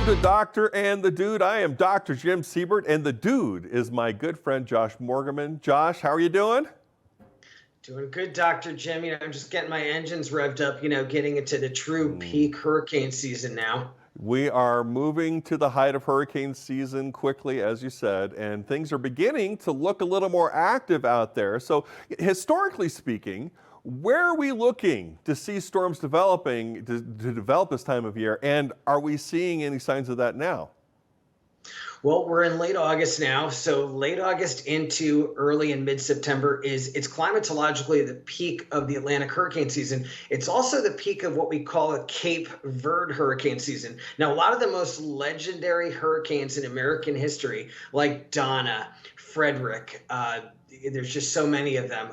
to Doctor and the Dude. I am Dr. Jim Siebert, and the Dude is my good friend Josh Morgerman. Josh, how are you doing? Doing good, Dr. Jim. I'm just getting my engines revved up, getting into the true Mm. peak hurricane season now. We are moving to the height of hurricane season quickly, as you said, and things are beginning to look a little more active out there. So, historically speaking, where are we looking to see storms developing to develop this time of year, and are we seeing any signs of that now? Well, we're in late August now, so late August into early and mid-September it's climatologically the peak of the Atlantic hurricane season. It's also the peak of what we call a Cape Verde hurricane season. Now, a lot of the most legendary hurricanes in American history, like Donna, Frederick, there's just so many of them.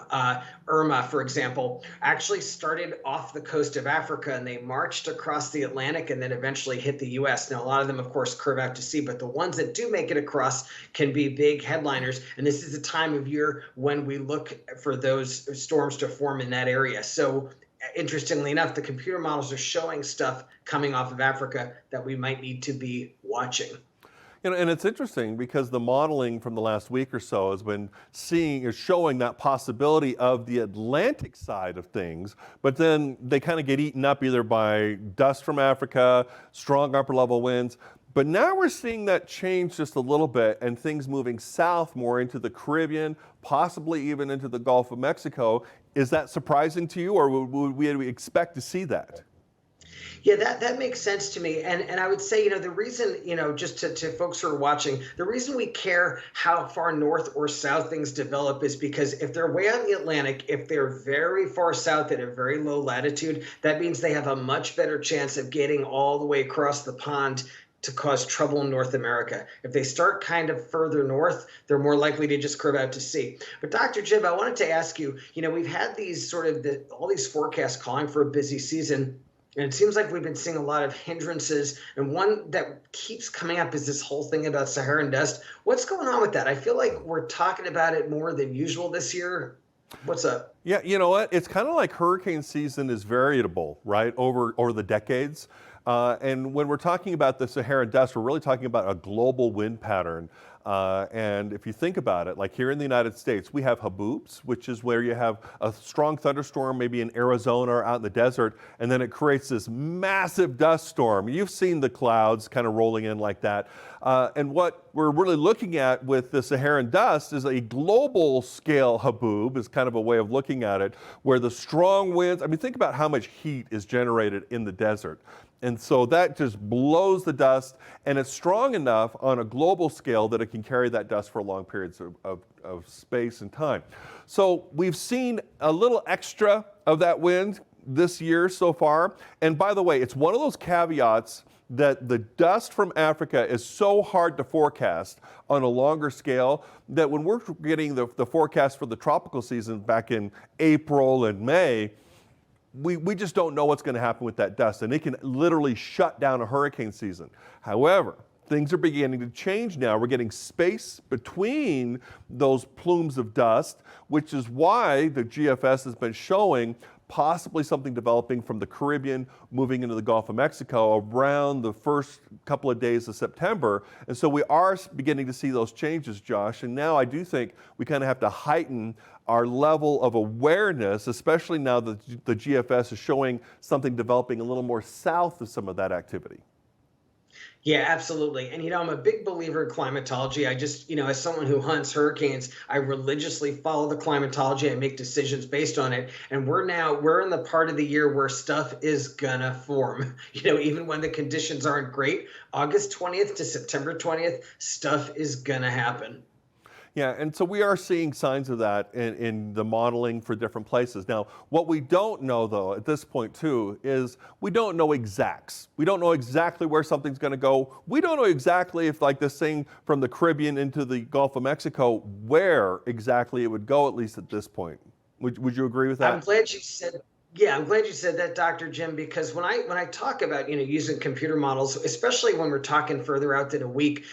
Irma, for example, actually started off the coast of Africa and they marched across the Atlantic and then eventually hit the US. Now, a lot of them, of course, curve out to sea, but the ones that do make it across can be big headliners. And this is the time of year when we look for those storms to form in that area. So, interestingly enough, the computer models are showing stuff coming off of Africa that we might need to be watching. And it's interesting because the modeling from the last week or so has been showing that possibility of the Atlantic side of things, but then they kind of get eaten up either by dust from Africa, strong upper level winds. But now we're seeing that change just a little bit and things moving south more into the Caribbean, possibly even into the Gulf of Mexico. Is that surprising to you, or would we expect to see that? Yeah, that makes sense to me. And I would say, the reason, just to folks who are watching, the reason we care how far north or south things develop is because if they're way out in the Atlantic, if they're very far south at a very low latitude, that means they have a much better chance of getting all the way across the pond to cause trouble in North America. If they start kind of further north, they're more likely to just curve out to sea. But Dr. Jim, I wanted to ask you, we've had these all these forecasts calling for a busy season. And it seems like we've been seeing a lot of hindrances. And one that keeps coming up is this whole thing about Saharan dust. What's going on with that? I feel like we're talking about it more than usual this year. What's up? Yeah, you know what? It's kind of like hurricane season is variable, right, over the decades. And when we're talking about the Saharan dust, we're really talking about a global wind pattern. And if you think about it, like here in the United States, we have haboobs, which is where you have a strong thunderstorm, maybe in Arizona or out in the desert, and then it creates this massive dust storm. You've seen the clouds kind of rolling in like that. And what we're really looking at with the Saharan dust is a global scale haboob, is kind of a way of looking at it, where the strong winds, think about how much heat is generated in the desert. And so that just blows the dust, and it's strong enough on a global scale that it can carry that dust for long periods of space and time. So we've seen a little extra of that wind this year so far. And by the way, it's one of those caveats that the dust from Africa is so hard to forecast on a longer scale that when we're getting the forecast for the tropical season back in April and May, we just don't know what's going to happen with that dust, and it can literally shut down a hurricane season. However, things are beginning to change now. We're getting space between those plumes of dust, which is why the GFS has been showing possibly something developing from the Caribbean moving into the Gulf of Mexico around the first couple of days of September. And so we are beginning to see those changes, Josh. And now I do think we kind of have to heighten our level of awareness, especially now that the GFS is showing something developing a little more south of some of that activity. Yeah, absolutely. And, I'm a big believer in climatology. I just, as someone who hunts hurricanes, I religiously follow the climatology. I make decisions based on it. And we're in the part of the year where stuff is gonna form. Even when the conditions aren't great, August 20th to September 20th, stuff is gonna happen. Yeah, and so we are seeing signs of that in the modeling for different places. Now, what we don't know, though, at this point, too, is we don't know exacts. We don't know exactly where something's going to go. We don't know exactly if, like this thing from the Caribbean into the Gulf of Mexico, where exactly it would go, at least at this point. Would you agree with that? I'm glad you said that, Dr. Jim, because when I talk about, using computer models, especially when we're talking further out than a week,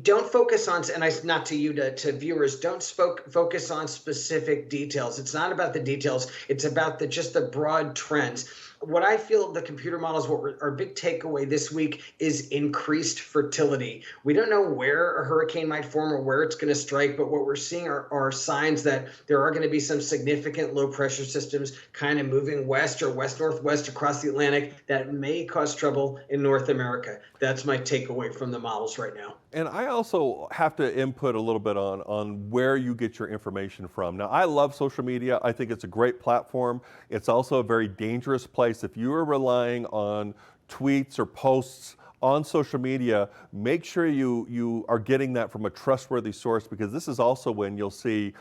don't focus on, not to you, to viewers, don't focus on specific details. It's not about the details. It's about just the broad trends. what I feel the computer models, our big takeaway this week is increased fertility. We don't know where a hurricane might form or where it's going to strike, but what we're seeing are signs that there are going to be some significant low pressure systems kind of moving west or west northwest across the Atlantic that may cause trouble in North America. That's my takeaway from the models right now. And I also have to input a little bit on where you get your information from. Now, I love social media. I think it's a great platform. It's also a very dangerous place. If you are relying on tweets or posts on social media, make sure you are getting that from a trustworthy source, because this is also when you'll see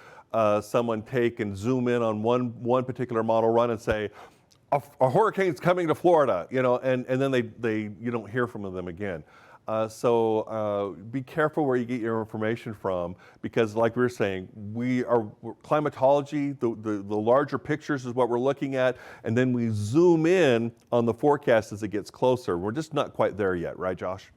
someone take and zoom in on one particular model run and say, a hurricane's coming to Florida, and then you don't hear from them again. So be careful where you get your information from, because like we were saying, climatology, the larger pictures is what we're looking at, and then we zoom in on the forecast as it gets closer. We're just not quite there yet, right, Josh?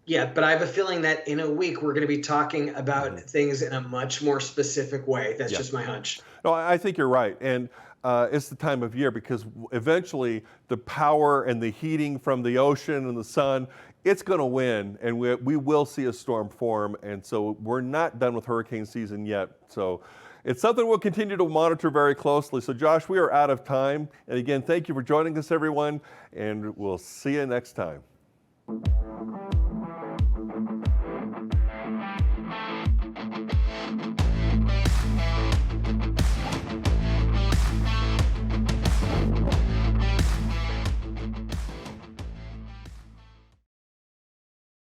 Yeah, but I have a feeling that in a week we're going to be talking about Mhm. things in a much more specific way. That's Yeah. just my hunch. No, I think you're right. And it's the time of year, because eventually the power and the heating from the ocean and the sun, it's going to win, and we will see a storm form. And so we're not done with hurricane season yet. So it's something we'll continue to monitor very closely. So Josh, we are out of time. And again, thank you for joining us, everyone, and we'll see you next time.